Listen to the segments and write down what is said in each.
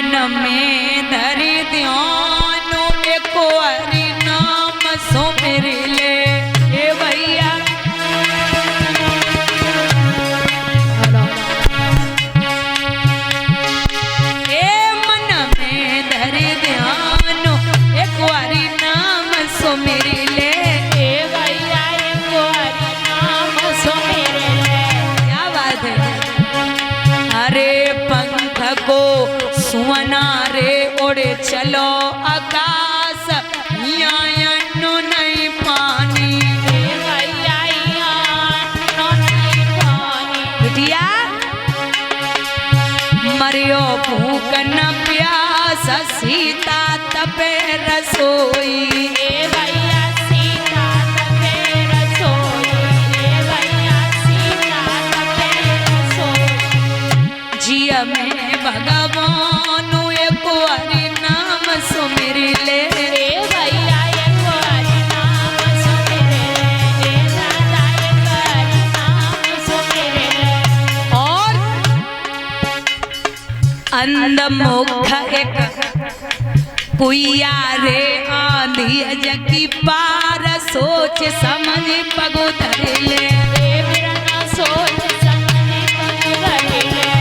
मन में धरी ध्यानो एको हरि नाम सुमिर ले। ए भैया ए मन में धरी ध्यानो एको हरि नाम सुमिर ले। ए भैया एको हरि नाम सुमिर ले। क्या बात है। अरे पंख को सुवना रे उड़े चलो आकाश यानु नहीं पानी। ए भैया यानु नहीं पानी। बिटिया मरियो भूख न प्यास सीता तपे रसोई। ए भैया सीता तपे रसोई। ए भैया सीता तपे रसोई। जिया में भगवानु एको हरि नाम सुमिर ले। ए भैया एको हरि नाम सुमिर ले। ए दादा एको हरि नाम सुमिर ले। और अंधमुख एक कुइया रे आंधी जगी पार सोच समझ पगो धर ले। ए बिरना सोच समझ पग धर ले।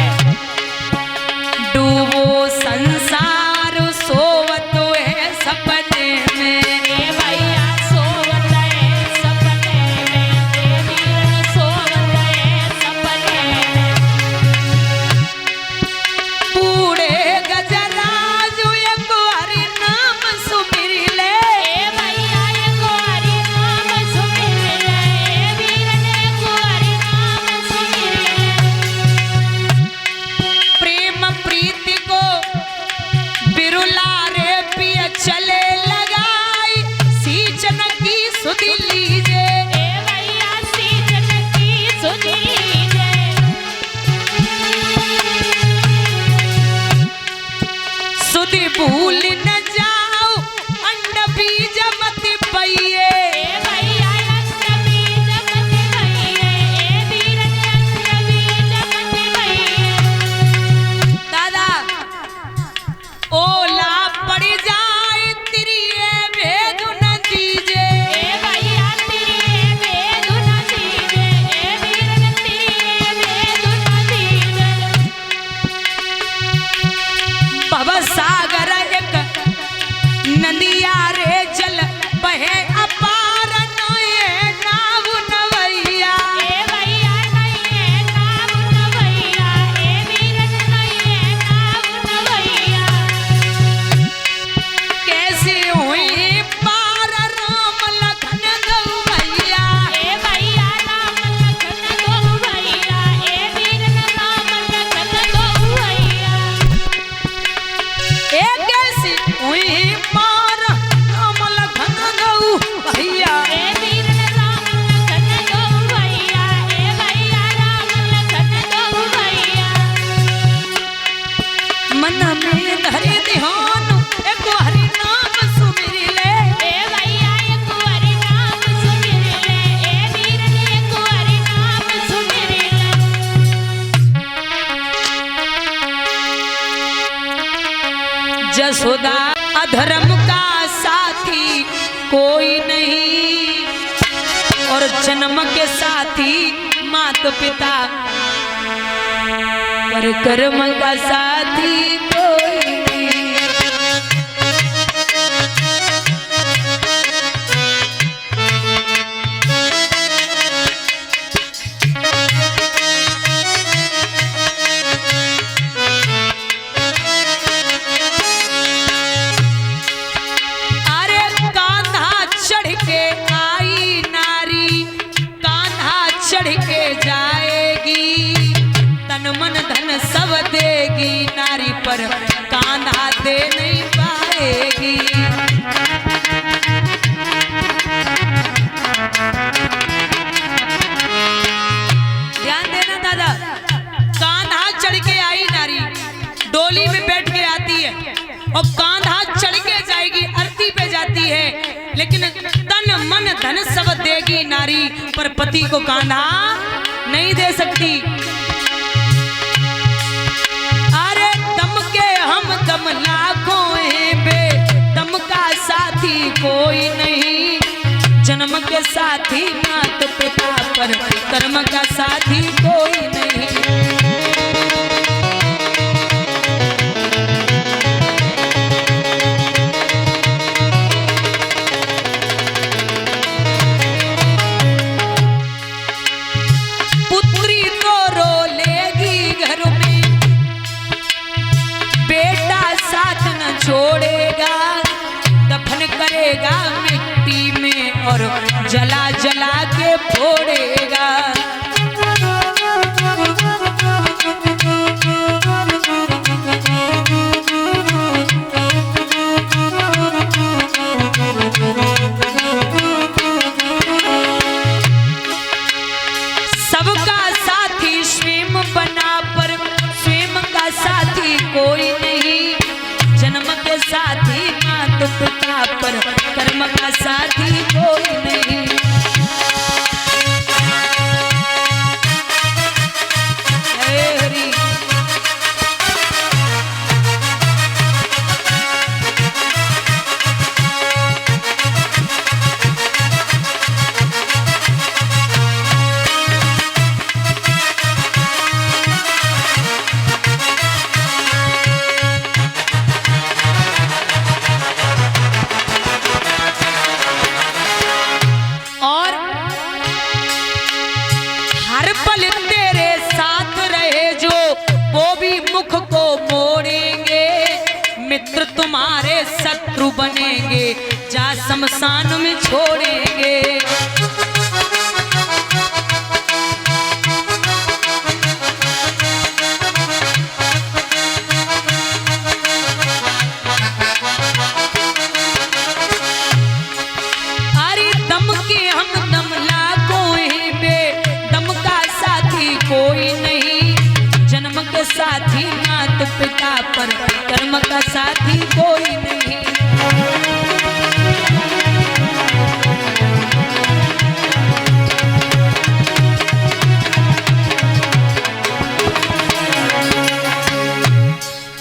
डूबो संसार सोवतो है सपने में। ए भैया सोवत है सपने में। ए बिरन सोवत है सपने में। बूढ़े गजराजु एको हरि नाम सुमिर ले। ए भैया एको हरि नाम सुमिर ले। ए बिरन एको हरि नाम सुमिर ले। प्रेम प्रीति को बिरुला रे पिया चले लगाई सींचन की सुधि लीजे। ए भैया सींचन की सुधि लीजे। सुधि भूल न जाओ अंड बीज मत पइए। ए भैया अन्न बीज मत भइए। ए बिरन अन्न बीज मत भइए। दादा ओला पड़ जाए तिरिये भेद न दीजे। ए भैया तिरिये भेद न दीजे। ए बिरन तिरिये भेद न दीजे। भव सागर एक नदिया रे जल बहे अपार नये नाव नवैया। ए भैया नइये नाव नवैया। ए बिरन नइये नाव नवैया। कैसे हुई पार राम लखन गौ भैया। ए भैया राम लखन गौ भैया। ए बिरन राम लखन गौ भैया। ए कैसी हुई पार राम लखन गौ भैया। ए बिरन राम लखन गौ भैया। ए भैया राम लखन गौ भैया। मन में धरि ध्यान एको हरि नाम सुमिर ले। ए भैया एको हरि नाम सुमिर ले। ए बिरन एको हरि नाम सुमिर ले। जसोदा अधर्म का साथी कोई नहीं और जन्म के साथी मात पिता पर कर्म का साथी कोई नहीं। अरे कान्हा चढ़ के आई नारी कान्हा चढ़ के जाएगी तन मन धन सब देगी नारी पर कान्हा दे नहीं पाएगी। ध्यान देना दादा कान्हा चढ़ के आई नारी डोली में बैठ के आती है और कान्हा चढ़ के जाएगी अर्थी पे जाती है लेकिन तन मन धन सब देगी नारी पर पति को कान्हा नहीं दे सकती। अरे दम के हम कोई नहीं, जन्म के साथी मात पिता पर, कर्म का साथी कोई नहीं। पुत्री तो रो लेगी घर में, बेटा साथ न छोड़ेगा, दफन करेगा मिट्टी में और जला जला के फोड़ेगा। सबका साथी स्वयं बना पर स्वयं का साथी कोई नहीं, जन्म के साथी मात पिता पर, कर्म का साथी कोई नहीं। हे हरि और हर पल तेरे साथ रहे जो, वो भी मुख को मोड़ेंगे, मित्र तुम्हारे शत्रु बनेंगे, जा शमशान में छोड़ेंगे। अरे दम के हम दम लाखों हैं बे, दम का साथी कोई नहीं, जन्म के साथी मात पिता पर, कर्म का साथी कोई नहीं।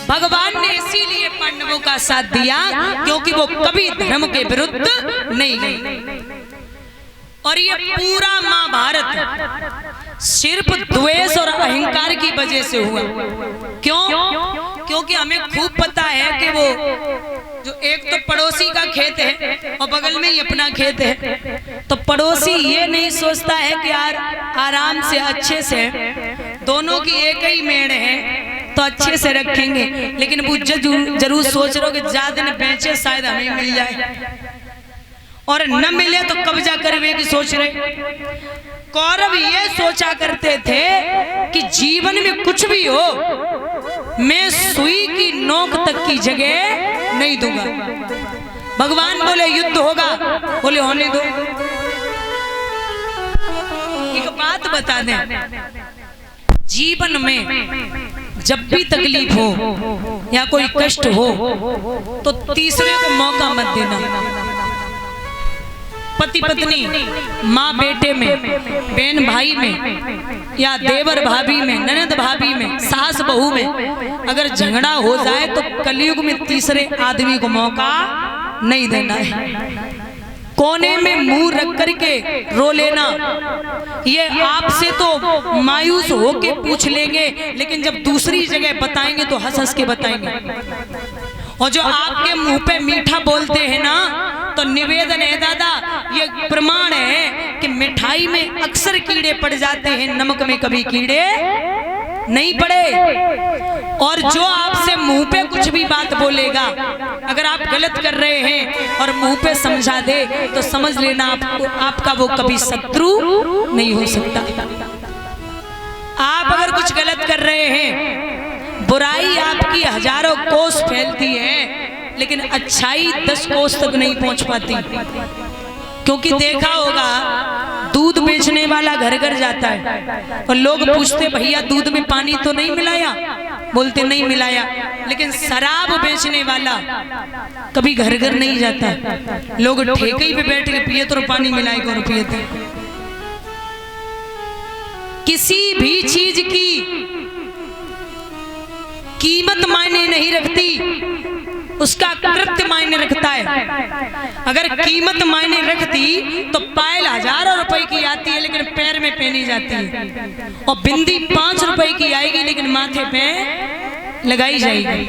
भगवान ने इसीलिए पांडवों का साथ दिया क्योंकि वो कभी धर्म के विरुद्ध नहीं गए। और ये पूरा महाभारत सिर्फ द्वेष और अहंकार की वजह से हुआ। क्यों? क्योंकि हमें खूब पता है कि वो जो एक तो पड़ोसी का खेत है और बगल में ही अपना खेत है, तो पड़ोसी ये नहीं सोचता है कि यार आराम से अच्छे से दोनों की एक ही मेड़ है तो अच्छे से रखेंगे, लेकिन वो जरूर सोच रहे हो कि ज्यादा दिन बेचे शायद हमें मिल जाए, और न मिले तो कब्जा करने की सोच रहे। कौरव ये सोचा करते थे कि जीवन में कुछ भी हो, मैं सुई की नोक तक की जगह नहीं दूंगा। भगवान बोले युद्ध होगा, बोले होने दो। एक बात बता दें, जीवन में जब भी तकलीफ हो या कोई कष्ट हो तो तीसरे को मौका मत देना। पति पत्नी, माँ बेटे में, बहन भाई में, या देवर भाभी में, ननद भाभी में, सास बहू में अगर झगड़ा हो जाए तो कलयुग में तीसरे आदमी को मौका नहीं देना है। कोने में मुंह रख करके रो लेना, ये आपसे तो मायूस होके पूछ लेंगे, लेकिन जब दूसरी जगह बताएंगे तो हंस हंस के बताएंगे। और जो आपके मुंह पे मीठा बोलते हैं ना, तो निवेदन है दादा, ये प्रमाण है कि मिठाई में अक्सर कीड़े पड़ जाते हैं, नमक में कभी कीड़े नहीं पड़े। और जो आपसे मुंह पे कुछ भी बात बोलेगा, अगर आप गलत कर रहे हैं और मुंह पे समझा दे तो समझ लेना आपका वो कभी शत्रु नहीं हो सकता। आप अगर कुछ गलत कर रहे हैं, बुराई आपकी हजारों कोस फैलती है, लेकिन अच्छाई 10 कोस तक नहीं पहुंच पाती। क्योंकि देखा होगा, दूध बेचने वाला घर घर जाता है और लोग पूछते भैया दूध में पानी तो नहीं मिलाया, बोलते नहीं मिलाया। लेकिन शराब बेचने वाला कभी घर घर नहीं जाता, लोग ठेके पे बैठ के पिए तो पानी मिलाएगा और पिए थे। किसी भी चीज की कीमत मायने नहीं रखती, उसका कृत्य मायने रखता है। अगर कीमत मायने रखती तो पायल हजारों रुपए की आती है लेकिन पैर में पहनी जाती है, और बिंदी 5 रुपए की आएगी लेकिन माथे पे लगाई जाएगी।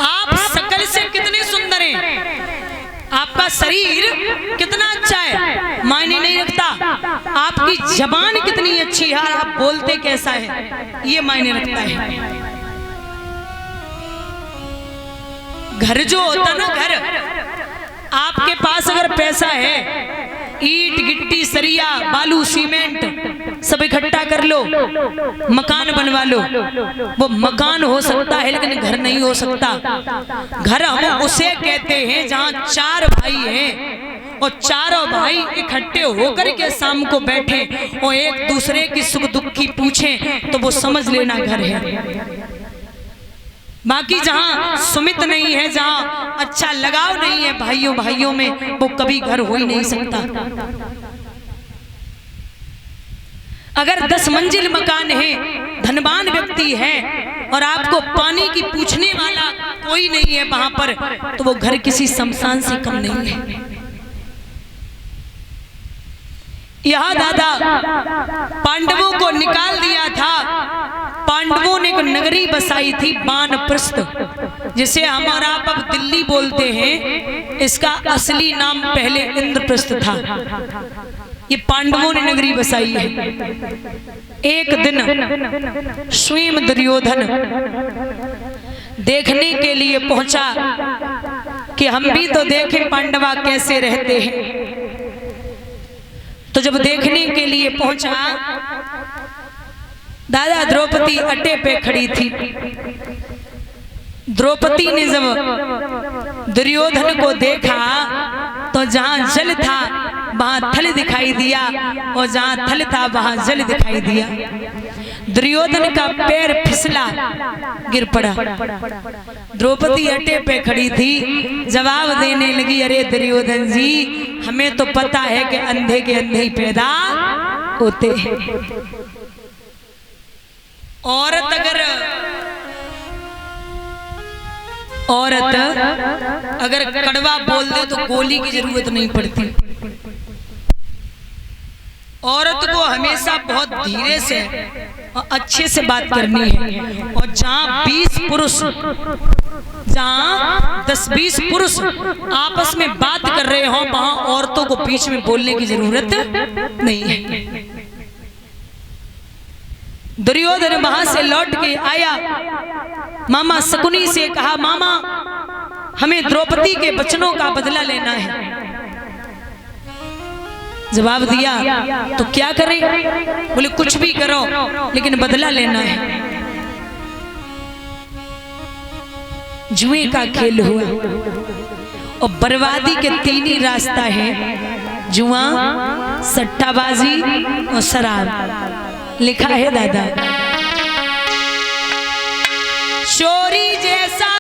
आप शकल से कितने सुंदर हैं, आपका शरीर कितना अच्छा है मायने नहीं रखता, आपकी जबान कितनी अच्छी है, आप बोलते कैसा है ये मायने रखता है। घर जो होता ना, घर आपके पास अगर पैसा है, ईट गिट्टी सरिया बालू सीमेंट सब इकट्ठा कर लो, मकान बनवा लो, वो मकान हो सकता है लेकिन घर नहीं हो सकता। घर हम उसे कहते हैं जहाँ 4 भाई हैं और चारों भाई इकट्ठे होकर के शाम को बैठे और एक दूसरे की सुख दुख की पूछें तो वो समझ लेना घर है। बाकी जहाँ सुमित नहीं है, जहाँ अच्छा लगाव नहीं है भाइयों भाइयों में, वो कभी घर हो ही नहीं सकता। अगर 10 मंजिल मकान है, धनवान व्यक्ति है और आपको पानी की पूछने वाला कोई नहीं है वहां पर, तो वो घर किसी शमशान से कम नहीं है। यह दादा पांडवों को निकाल दिया था। पांडवों ने एक नगरी बसाई थी वानप्रस्थ, जिसे हमारा आप अब दिल्ली बोलते हैं, इसका असली नाम पहले इंद्रप्रस्थ था। ये पांडवों ने नगरी बसाई है। एक दिन स्वयं दुर्योधन देखने के लिए पहुंचा कि हम भी तो देखें पांडवा कैसे रहते हैं। तो जब देखने के लिए पहुंचा, दादा द्रौपदी अड्डे पे खड़ी थी। द्रौपदी ने जब दुर्योधन को देखा तो जहां जल था वहां थल दिखाई दिया, और जहां थल था वहां जल दिखाई दिया। दुर्योधन का पैर फिसला, गिर पड़ा। द्रौपदी अड्डे पे खड़ी थी, जवाब देने लगी, अरे दुर्योधन जी, हमें तो पता है कि अंधे के अंधे ही पैदा होते हैं। औरत अगर कड़वा बोल दे तो गोली की जरूरत नहीं पड़ती। औरत को हमेशा बहुत धीरे से और अच्छे से बात करनी है। और जहाँ 20 पुरुष, जहाँ 10-20 पुरुष आपस में बात कर रहे हो, वहां औरतों को बीच में बोलने की जरूरत नहीं है। दुर्योधन वहां से लौट के आया, मामा शकुनी से कहा, मामा हमें द्रौपदी के वचनों का बदला लेना है। जवाब दिया, तो क्या करें? बोले कुछ भी करो लेकिन बदला लेना है। जुए का खेल हुआ और बर्बादी के 3 ही रास्ता है, जुआ, सट्टाबाजी और शराब। लिखा है दादा, चोरी जैसा